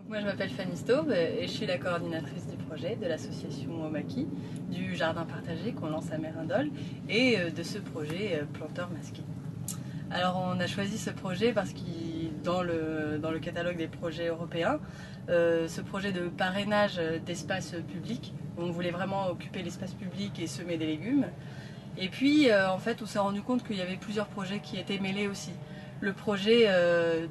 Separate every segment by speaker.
Speaker 1: Moi je m'appelle Fanny Staub et je suis la coordinatrice du projet de l'association Omaki, du jardin partagé qu'on lance à Mérindol et de ce projet Planteur Masqué. Alors on a choisi ce projet parce que dans le catalogue des projets européens, ce projet de parrainage d'espace public, on voulait vraiment occuper l'espace public et semer des légumes. Et puis en fait on s'est rendu compte qu'il y avait plusieurs projets qui étaient mêlés aussi. Le projet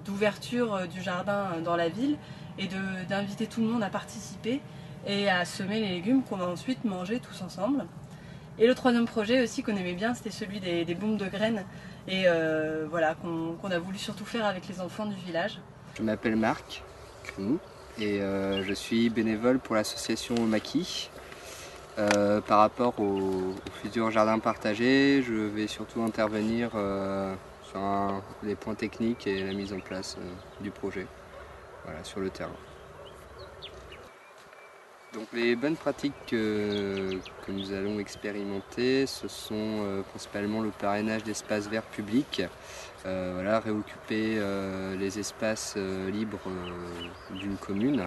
Speaker 1: d'ouverture du jardin dans la ville et d'inviter tout le monde à participer et à semer les légumes qu'on va ensuite manger tous ensemble. Et le troisième projet aussi qu'on aimait bien, c'était celui des bombes de graines et voilà, qu'on a voulu surtout faire avec les enfants du village.
Speaker 2: Je m'appelle Marc Cremou et je suis bénévole pour l'association Omaki. Par rapport au futur jardin partagé, je vais surtout intervenir sur les points techniques et la mise en place du projet, voilà, sur le terrain. Donc les bonnes pratiques que nous allons expérimenter, ce sont principalement le parrainage d'espaces verts publics, voilà, réoccuper les espaces libres d'une commune,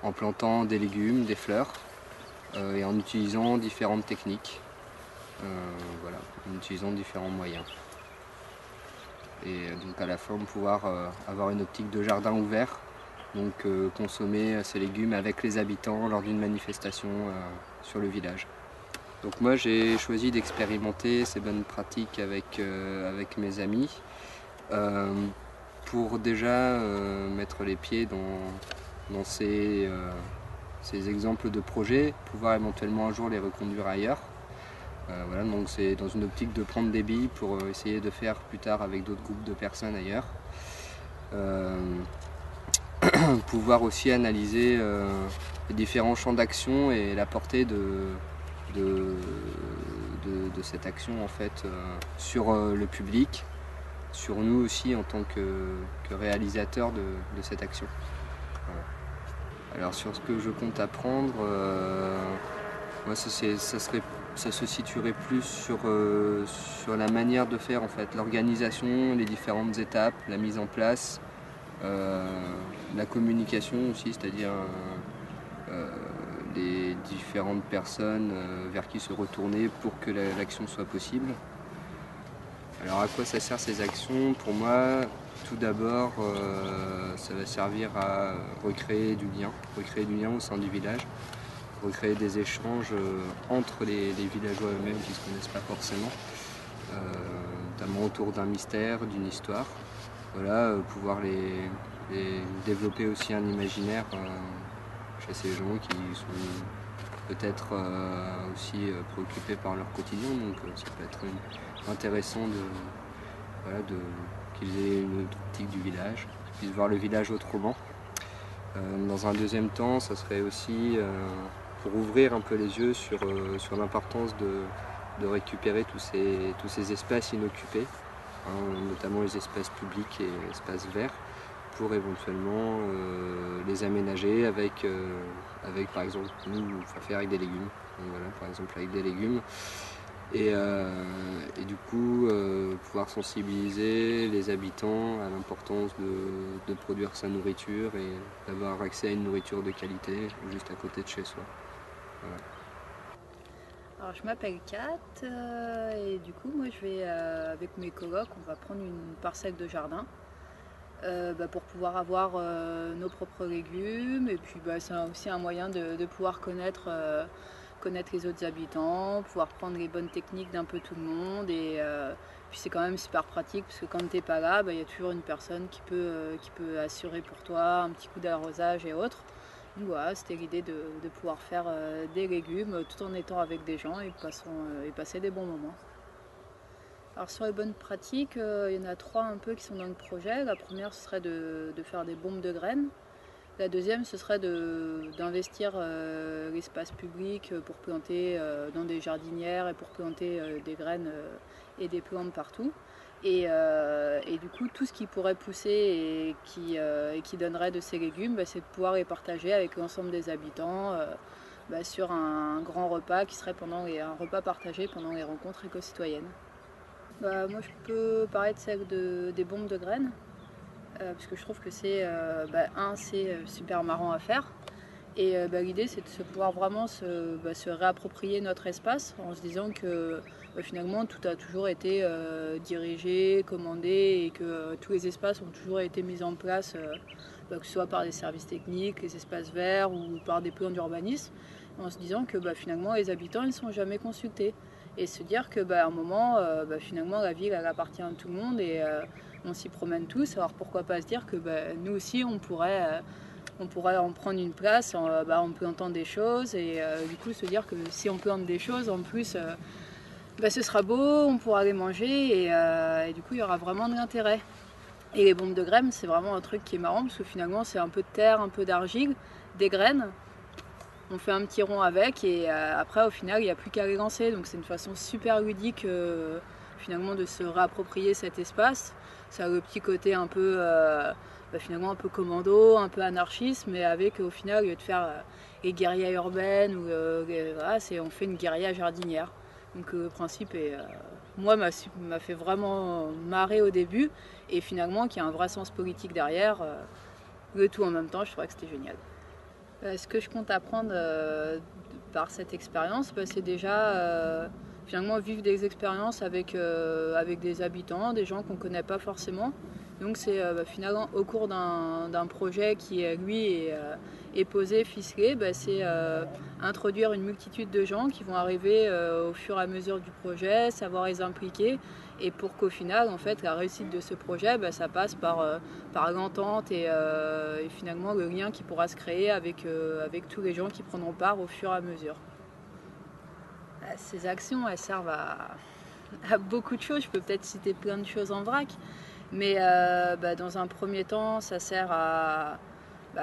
Speaker 2: en plantant des légumes, des fleurs et en utilisant différentes techniques, voilà, en utilisant différents moyens. Et donc à la fin pouvoir avoir une optique de jardin ouvert, donc consommer ces légumes avec les habitants lors d'une manifestation sur le village. Donc moi j'ai choisi d'expérimenter ces bonnes pratiques avec mes amis pour déjà mettre les pieds dans ces exemples de projets, pouvoir éventuellement un jour les reconduire ailleurs. Voilà, donc c'est dans une optique de prendre des billes pour essayer de faire plus tard avec d'autres groupes de personnes ailleurs. Pouvoir aussi analyser les différents champs d'action et la portée de cette action en fait, sur le public, sur nous aussi en tant que réalisateurs de cette action. Voilà. Alors sur ce que je compte apprendre, moi ça se situerait plus sur la manière de faire en fait, l'organisation, les différentes étapes, la mise en place, la communication aussi, c'est-à-dire les différentes personnes vers qui se retourner pour que l'action soit possible. Alors à quoi ça sert ces actions? Pour moi, tout d'abord, ça va servir à recréer du lien au sein du village, recréer des échanges entre les villageois eux-mêmes qui ne se connaissent pas forcément, notamment autour d'un mystère, d'une histoire. Voilà, pouvoir les développer aussi un imaginaire chez ces gens qui sont peut-être aussi préoccupés par leur quotidien, donc ça peut être intéressant qu'ils aient une autre optique du village, qu'ils puissent voir le village autrement. Dans un deuxième temps, ça serait aussi pour ouvrir un peu les yeux sur l'importance de récupérer tous ces espaces inoccupés, notamment les espaces publics et les espaces verts, pour éventuellement les aménager avec par exemple, nous faire avec des légumes. Donc voilà, par exemple avec des légumes. Et du coup, pouvoir sensibiliser les habitants à l'importance de produire sa nourriture et d'avoir accès à une nourriture de qualité juste à côté de chez soi. Voilà.
Speaker 3: Alors je m'appelle Kat et du coup moi je vais avec mes colocs, on va prendre une parcelle de jardin pour pouvoir avoir nos propres légumes et puis c'est aussi un moyen de pouvoir connaître les autres habitants, pouvoir prendre les bonnes techniques d'un peu tout le monde et puis c'est quand même super pratique parce que quand t'es pas là, y a toujours une personne qui peut assurer pour toi un petit coup d'arrosage et autres. Donc voilà, c'était l'idée de pouvoir faire des légumes tout en étant avec des gens et passer des bons moments. Alors sur les bonnes pratiques, il y en a 3 un peu qui sont dans le projet. La première ce serait de faire des bombes de graines. La deuxième ce serait d'investir l'espace public pour planter dans des jardinières et pour planter des graines et des plantes partout. Et du coup tout ce qui pourrait pousser et qui donnerait de ces légumes, c'est de pouvoir les partager avec l'ensemble des habitants sur un grand repas qui serait un repas partagé pendant les rencontres éco-citoyennes. Moi je peux parler de celle des bombes de graines. parce que je trouve que c'est c'est super marrant à faire. Et l'idée, c'est de pouvoir vraiment se réapproprier notre espace en se disant que finalement tout a toujours été dirigé, commandé et que tous les espaces ont toujours été mis en place, que ce soit par des services techniques, les espaces verts ou par des plans d'urbanisme, en se disant que finalement les habitants ils ne sont jamais consultés. Et se dire que un moment, finalement la ville elle appartient à tout le monde et on s'y promène tous, alors pourquoi pas se dire que nous aussi on pourrait en prendre une place en plantant des choses et du coup se dire que si on plante des choses en plus ce sera beau, on pourra les manger et du coup il y aura vraiment de l'intérêt. Et les bombes de graines c'est vraiment un truc qui est marrant parce que finalement c'est un peu de terre, un peu d'argile, des graines, on fait un petit rond avec et après au final il n'y a plus qu'à les lancer, donc c'est une façon super ludique finalement de se réapproprier cet espace. Ça a le petit côté un peu finalement un peu commando, un peu anarchiste, mais avec au final, au lieu de faire les guérillas urbaines, on fait une guérilla jardinière. Donc le principe est, moi, m'a fait vraiment marrer au début, et finalement, qu'il y a un vrai sens politique derrière, le tout en même temps, je trouvais que c'était génial. Ce que je compte apprendre par cette expérience, c'est déjà finalement vivre des expériences avec des habitants, des gens qu'on ne connaît pas forcément. Donc c'est finalement au cours d'un projet qui lui est posé, ficelé, c'est introduire une multitude de gens qui vont arriver au fur et à mesure du projet, savoir les impliquer et pour qu'au final en fait la réussite de ce projet ça passe par l'entente et finalement le lien qui pourra se créer avec tous les gens qui prendront part au fur et à mesure. Ces actions elles servent à beaucoup de choses, je peux peut-être citer plein de choses en vrac. Mais dans un premier temps, ça sert à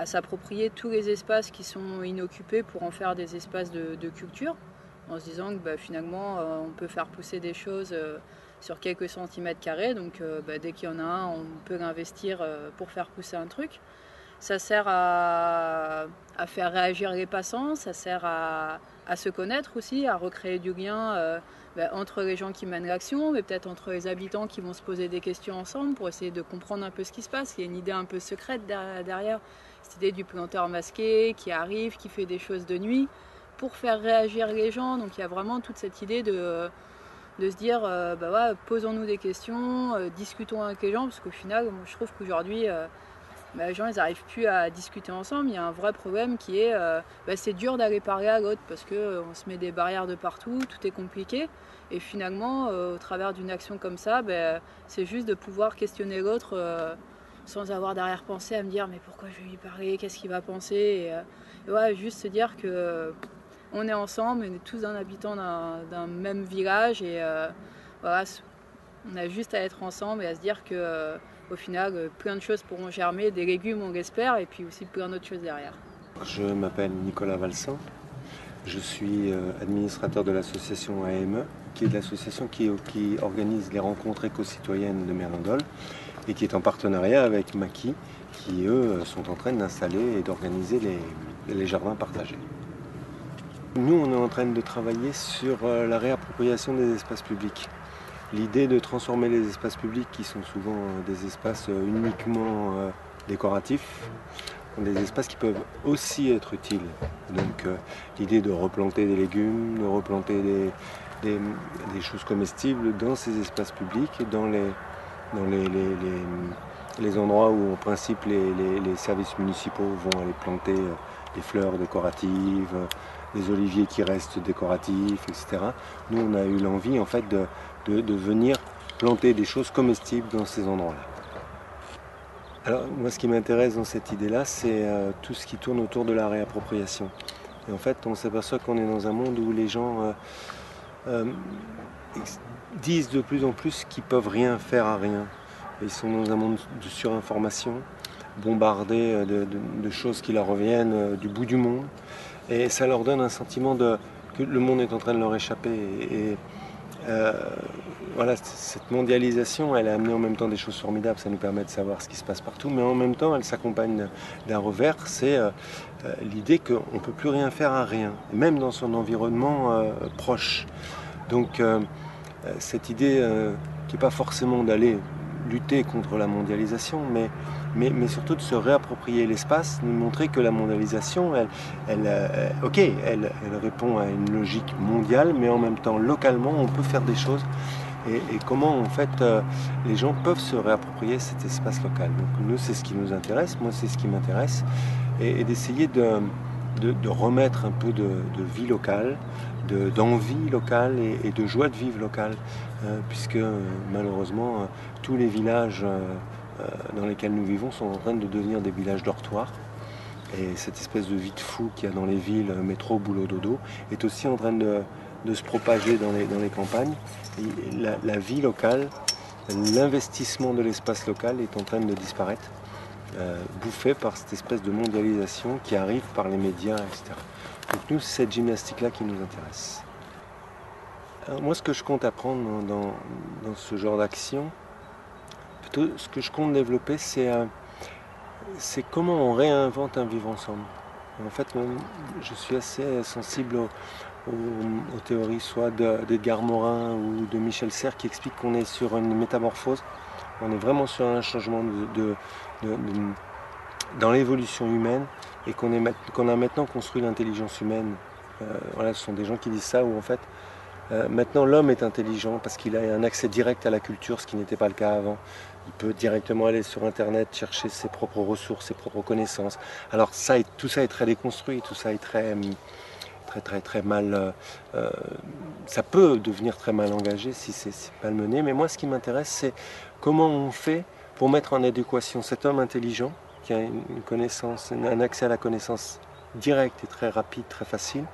Speaker 3: s'approprier tous les espaces qui sont inoccupés pour en faire des espaces de culture, en se disant que finalement, on peut faire pousser des choses sur quelques centimètres carrés. Donc dès qu'il y en a un, on peut l'investir pour faire pousser un truc. Ça sert à faire réagir les passants, ça sert à se connaître aussi, à recréer du lien entre les gens qui mènent l'action, mais peut-être entre les habitants qui vont se poser des questions ensemble pour essayer de comprendre un peu ce qui se passe. Il y a une idée un peu secrète derrière, cette idée du planteur masqué qui arrive, qui fait des choses de nuit pour faire réagir les gens. Donc il y a vraiment toute cette idée de se dire posons-nous des questions, discutons avec les gens, parce qu'au final, moi, je trouve qu'aujourd'hui les gens ils n'arrivent plus à discuter ensemble. Il y a un vrai problème qui est c'est dur d'aller parler à l'autre parce qu'on se met des barrières de partout, tout est compliqué. Et finalement, au travers d'une action comme ça, c'est juste de pouvoir questionner l'autre sans avoir d'arrière-pensée à me dire mais pourquoi je vais lui parler, qu'est-ce qu'il va penser et juste se dire que on est ensemble, on est tous un habitant d'un même village et on a juste à être ensemble et à se dire que au final, plein de choses pourront germer, des légumes on l'espère, et puis aussi plein d'autres choses derrière.
Speaker 4: Je m'appelle Nicolas Valsin, je suis administrateur de l'association AME, qui est l'association qui organise les rencontres éco-citoyennes de Mérindol et qui est en partenariat avec Maki, qui eux sont en train d'installer et d'organiser les jardins partagés. Nous, on est en train de travailler sur la réappropriation des espaces publics. L'idée de transformer les espaces publics qui sont souvent des espaces uniquement décoratifs en des espaces qui peuvent aussi être utiles. Donc l'idée de replanter des légumes, de replanter des choses comestibles dans ces espaces publics, dans les endroits où en principe les services municipaux vont aller planter des fleurs décoratives, des oliviers qui restent décoratifs, etc. Nous on a eu l'envie en fait de venir planter des choses comestibles dans ces endroits-là. Alors moi ce qui m'intéresse dans cette idée-là, c'est tout ce qui tourne autour de la réappropriation. Et en fait on s'aperçoit qu'on est dans un monde où les gens disent de plus en plus qu'ils peuvent rien faire à rien. Ils sont dans un monde de surinformation, bombardés de choses qui leur reviennent du bout du monde. Et ça leur donne un sentiment que le monde est en train de leur échapper. Voilà, cette mondialisation, elle a amené en même temps des choses formidables, ça nous permet de savoir ce qui se passe partout, mais en même temps, elle s'accompagne d'un revers, c'est l'idée qu'on ne peut plus rien faire à rien, même dans son environnement proche. Donc, cette idée qui n'est pas forcément d'aller lutter contre la mondialisation, mais surtout de se réapproprier l'espace, de montrer que la mondialisation, elle répond à une logique mondiale, mais en même temps, localement, on peut faire des choses. Et comment, en fait, les gens peuvent se réapproprier cet espace local. Donc nous, c'est ce qui nous intéresse, moi, c'est ce qui m'intéresse, et d'essayer de remettre un peu de vie locale, d'envie locale et de joie de vivre locale, puisque malheureusement tous les villages dans lesquels nous vivons sont en train de devenir des villages dortoirs, et cette espèce de vie de fou qu'il y a dans les villes, métro, boulot, dodo, est aussi en train de se propager dans les campagnes. Et la vie locale, l'investissement de l'espace local est en train de disparaître, bouffé par cette espèce de mondialisation qui arrive par les médias, etc. Donc nous, c'est cette gymnastique-là qui nous intéresse. Alors moi, ce que je compte apprendre dans ce genre d'action, plutôt ce que je compte développer, c'est comment on réinvente un vivre ensemble. En fait, je suis assez sensible aux théories soit d'Edgar Morin ou de Michel Serres qui expliquent qu'on est sur une métamorphose, on est vraiment sur un changement dans l'évolution humaine, et qu'on a maintenant construit l'intelligence humaine. Voilà, ce sont des gens qui disent ça, où en fait, maintenant l'homme est intelligent parce qu'il a un accès direct à la culture, ce qui n'était pas le cas avant. Il peut directement aller sur Internet, chercher ses propres ressources, ses propres connaissances. Alors tout ça est très déconstruit, tout ça est très mal, ça peut devenir très mal engagé si c'est mal mené, mais moi ce qui m'intéresse, c'est comment on fait pour mettre en adéquation cet homme intelligent qui a une connaissance, un accès à la connaissance directe et très rapide, très facile,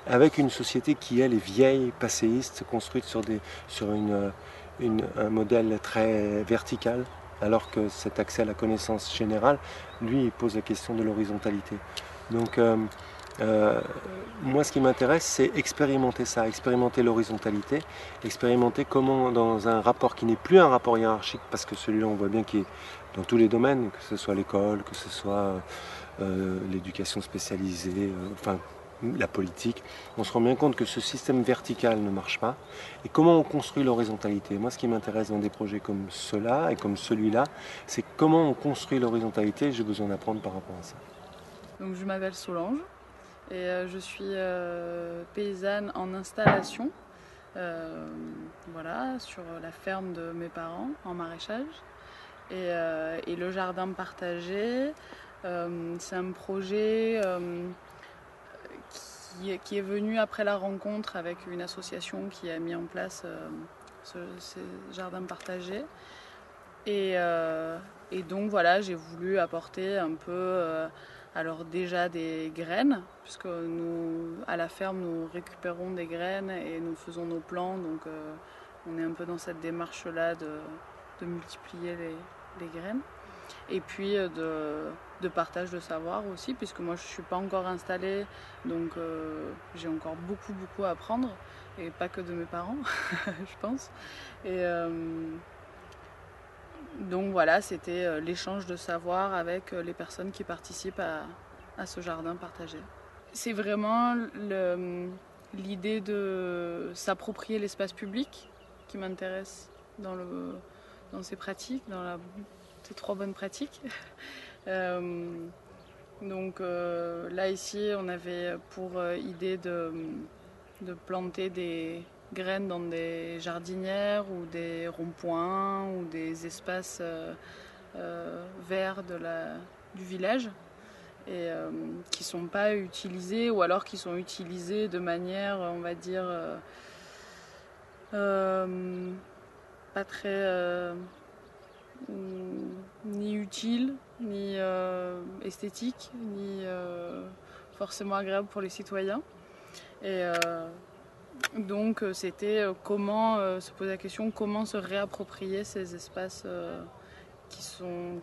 Speaker 4: avec une société qui elle est vieille, passéiste, construite sur un modèle très vertical, alors que cet accès à la connaissance générale, lui, il pose la question de l'horizontalité. Donc moi, ce qui m'intéresse, c'est expérimenter ça, expérimenter l'horizontalité, expérimenter comment, dans un rapport qui n'est plus un rapport hiérarchique, parce que celui-là, on voit bien qu'il est dans tous les domaines, que ce soit l'école, que ce soit l'éducation spécialisée, enfin la politique, on se rend bien compte que ce système vertical ne marche pas. Et comment on construit l'horizontalité? Moi, ce qui m'intéresse dans des projets comme ceux-là et comme celui-là, c'est comment on construit l'horizontalité. J'ai besoin d'apprendre par rapport à ça.
Speaker 1: Donc, je m'appelle Solange. Et je suis paysanne en installation, voilà, sur la ferme de mes parents, en maraîchage. Et le jardin partagé, c'est un projet qui est venu après la rencontre avec une association qui a mis en place ces jardins partagés. Et donc voilà, j'ai voulu apporter un peu... alors déjà des graines, puisque nous, à la ferme, nous récupérons des graines et nous faisons nos plants, donc on est un peu dans cette démarche-là de multiplier les graines. Et puis de partage de savoir aussi, puisque moi je ne suis pas encore installée, donc j'ai encore beaucoup à apprendre, et pas que de mes parents, je pense. Et donc voilà, c'était l'échange de savoir avec les personnes qui participent à ce jardin partagé. C'est vraiment l'idée de s'approprier l'espace public qui m'intéresse dans ces pratiques, ces 3 bonnes pratiques. Donc là ici on avait pour idée de planter des graines dans des jardinières ou des ronds-points ou des espaces verts du village, et qui ne sont pas utilisés, ou alors qui sont utilisés de manière, on va dire, pas très ni utile, ni esthétique, ni forcément agréable pour les citoyens. Et donc c'était comment se poser la question, comment se réapproprier ces espaces qui sont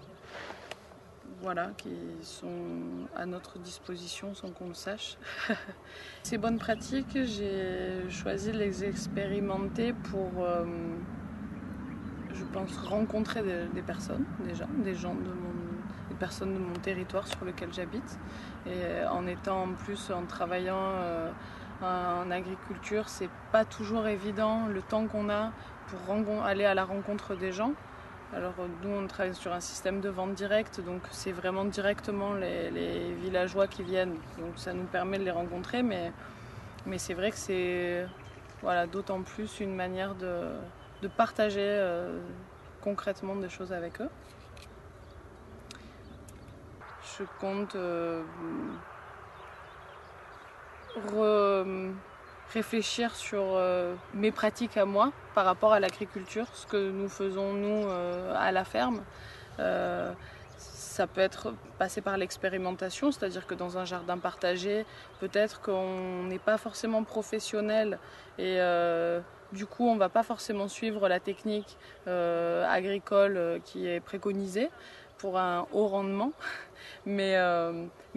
Speaker 1: à notre disposition sans qu'on le sache. Ces bonnes pratiques, j'ai choisi de les expérimenter pour, je pense, rencontrer des personnes déjà, des personnes de mon territoire sur lequel j'habite. Et en travaillant en agriculture, c'est pas toujours évident le temps qu'on a pour aller à la rencontre des gens.
Speaker 5: Alors nous on travaille sur un système de vente directe, donc c'est vraiment directement les villageois qui viennent, donc ça nous permet de les rencontrer, mais c'est vrai que c'est voilà, d'autant plus une manière de partager concrètement des choses avec eux. Je compte réfléchir sur mes pratiques à moi par rapport à l'agriculture, ce que nous faisons nous à la ferme. Ça peut être passé par l'expérimentation, c'est-à-dire que dans un jardin partagé, peut-être qu'on n'est pas forcément professionnel et du coup on ne va pas forcément suivre la technique agricole qui est préconisée pour un haut rendement. Mais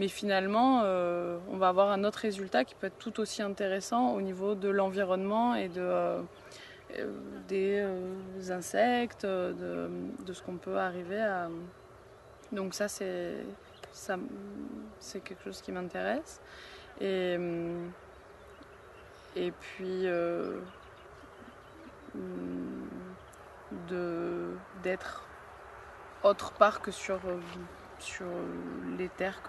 Speaker 5: finalement, on va avoir un autre résultat qui peut être tout aussi intéressant au niveau de l'environnement et des insectes, de ce qu'on peut arriver à... Donc ça, c'est quelque chose qui m'intéresse. Et puis, d'être autre part que sur les terres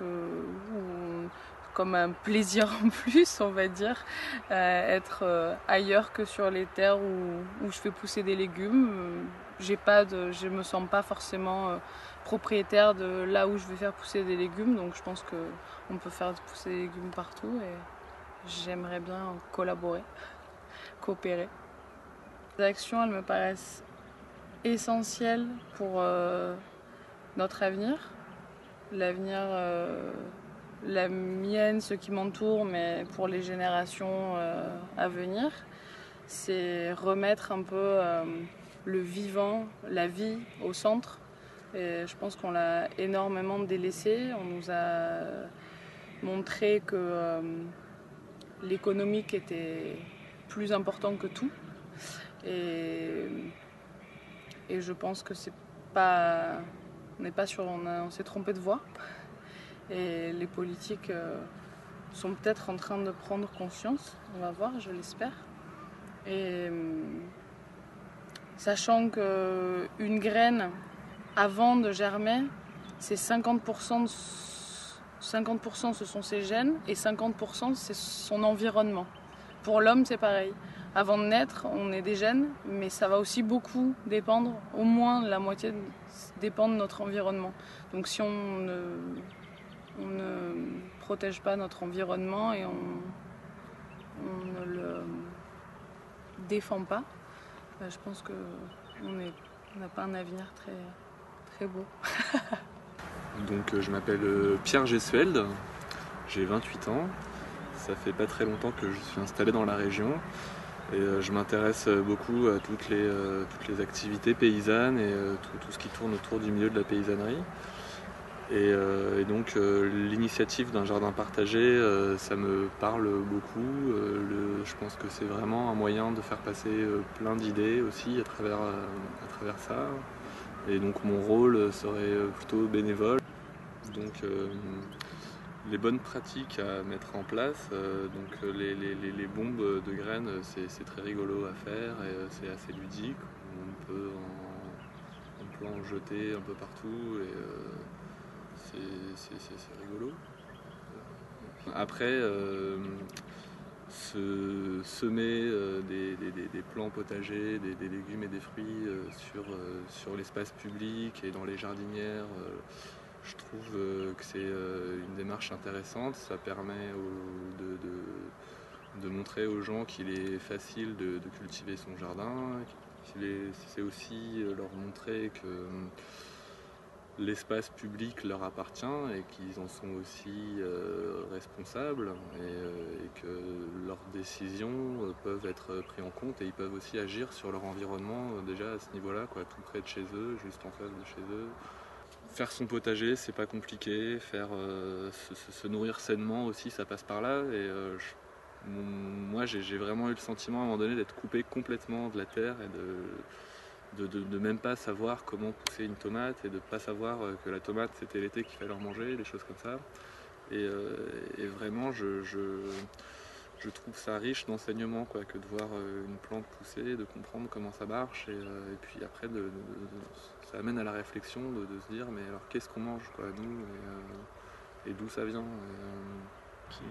Speaker 5: comme un plaisir en plus, on va dire, être ailleurs que sur les terres où je fais pousser des légumes. Je me sens pas forcément propriétaire de là où je vais faire pousser des légumes, donc je pense qu'on peut faire pousser des légumes partout et j'aimerais bien collaborer, coopérer. Les actions, elles me paraissent essentielles pour notre avenir, l'avenir, la mienne, ceux qui m'entourent, mais pour les générations à venir. C'est remettre un peu le vivant, la vie au centre. Et je pense qu'on l'a énormément délaissé. On nous a montré que l'économique était plus important que tout. Et je pense que c'est pas... On s'est trompé de voie. Et les politiques sont peut-être en train de prendre conscience. On va voir, je l'espère. Et sachant qu'une graine, avant de germer, c'est 50%, 50% ce sont ses gènes et 50% c'est son environnement. Pour l'homme, c'est pareil. Avant de naître, on est des gènes, mais ça va aussi beaucoup dépendre, au moins la moitié dépend de notre environnement. Donc si on ne protège pas notre environnement et on ne le défend pas, je pense qu'on n'a pas un avenir très, très beau.
Speaker 6: Donc je m'appelle Pierre Gessuelde, j'ai 28 ans. Ça fait pas très longtemps que je suis installé dans la région et je m'intéresse beaucoup à toutes les activités paysannes et tout ce qui tourne autour du milieu de la paysannerie. Et donc l'initiative d'un jardin partagé, ça me parle beaucoup. Je pense que c'est vraiment un moyen de faire passer plein d'idées aussi à travers ça. Et donc mon rôle serait plutôt bénévole. Donc les bonnes pratiques à mettre en place, donc les bombes de graines, c'est très rigolo à faire et c'est assez ludique. On peut en jeter un peu partout et c'est rigolo. Après, semer des plants potagers, des légumes et des fruits sur l'espace public et dans les jardinières, je trouve que c'est une démarche intéressante. Ça permet de montrer aux gens qu'il est facile de cultiver son jardin. C'est aussi leur montrer que l'espace public leur appartient et qu'ils en sont aussi responsables et que leurs décisions peuvent être prises en compte et ils peuvent aussi agir sur leur environnement déjà à ce niveau-là, quoi, tout près de chez eux, juste en face de chez eux. Faire son potager, c'est pas compliqué, se nourrir sainement aussi, ça passe par là. Et moi, j'ai vraiment eu le sentiment à un moment donné d'être coupé complètement de la terre et de même pas savoir comment pousser une tomate et de pas savoir que la tomate c'était l'été qu'il fallait en manger, des choses comme ça. Et vraiment, je trouve ça riche d'enseignement quoi, que de voir une plante pousser, de comprendre comment ça marche et puis après ça amène à la réflexion de se dire mais alors qu'est-ce qu'on mange quoi, nous et d'où ça vient.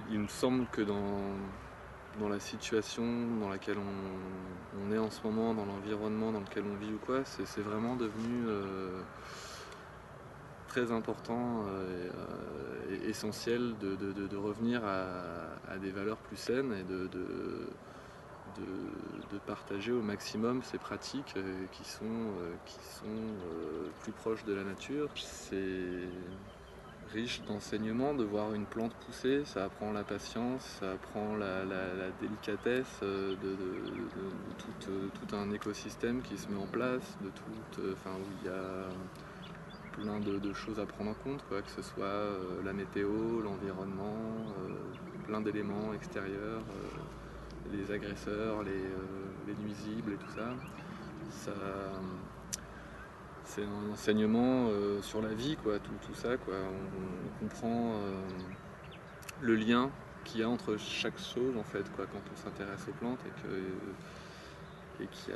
Speaker 6: Il me semble que dans la situation dans laquelle on est en ce moment, dans l'environnement dans lequel on vit ou quoi, c'est vraiment devenu très important et essentiel de revenir à des valeurs plus saines et de partager au maximum ces pratiques qui sont plus proches de la nature. C'est riche d'enseignements de voir une plante pousser, ça apprend la patience, ça apprend la délicatesse tout un écosystème qui se met en place, où il y a plein de choses à prendre en compte, quoi, que ce soit la météo, l'environnement, plein d'éléments extérieurs, les agresseurs, les nuisibles et tout ça. C'est un enseignement sur la vie, quoi, tout ça. Quoi. On comprend le lien qu'il y a entre chaque chose en fait, quoi, quand on s'intéresse aux plantes qu'il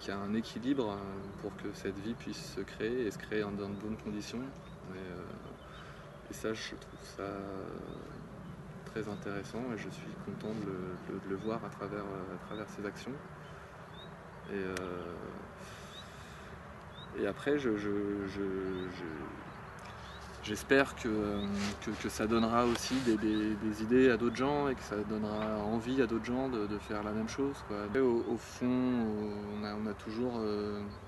Speaker 6: y a un équilibre pour que cette vie puisse se créer et se créer dans de bonnes conditions. Et ça, je trouve ça très intéressant et je suis content de le voir à travers ces actions. Et après, j'espère que ça donnera aussi des idées à d'autres gens et que ça donnera envie à d'autres gens de faire la même chose, quoi. Au fond, on a toujours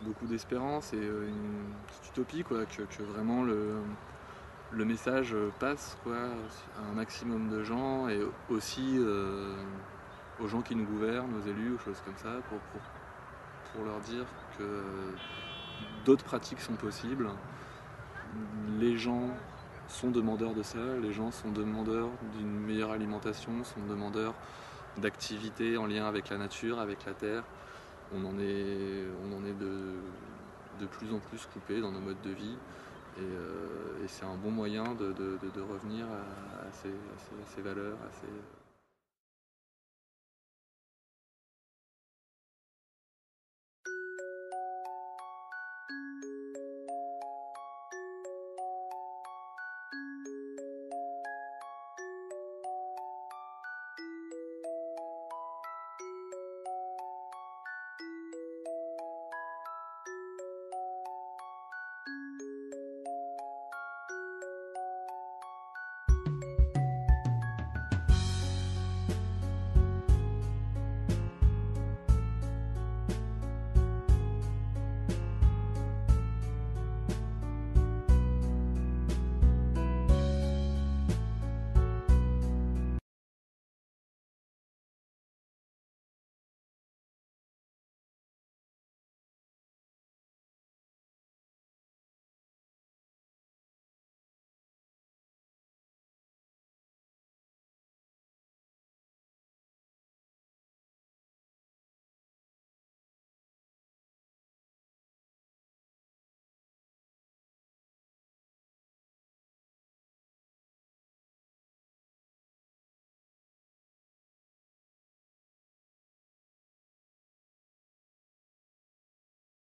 Speaker 6: beaucoup d'espérance et une petite utopie, quoi, que vraiment le message passe, quoi, à un maximum de gens et aussi aux gens qui nous gouvernent, aux élus, aux choses comme ça, pour leur dire que d'autres pratiques sont possibles. Les gens sont demandeurs de ça, les gens sont demandeurs d'une meilleure alimentation, sont demandeurs d'activités en lien avec la nature, avec la terre. On en est de plus en plus coupés dans nos modes de vie et c'est un bon moyen de revenir à ces valeurs, à ces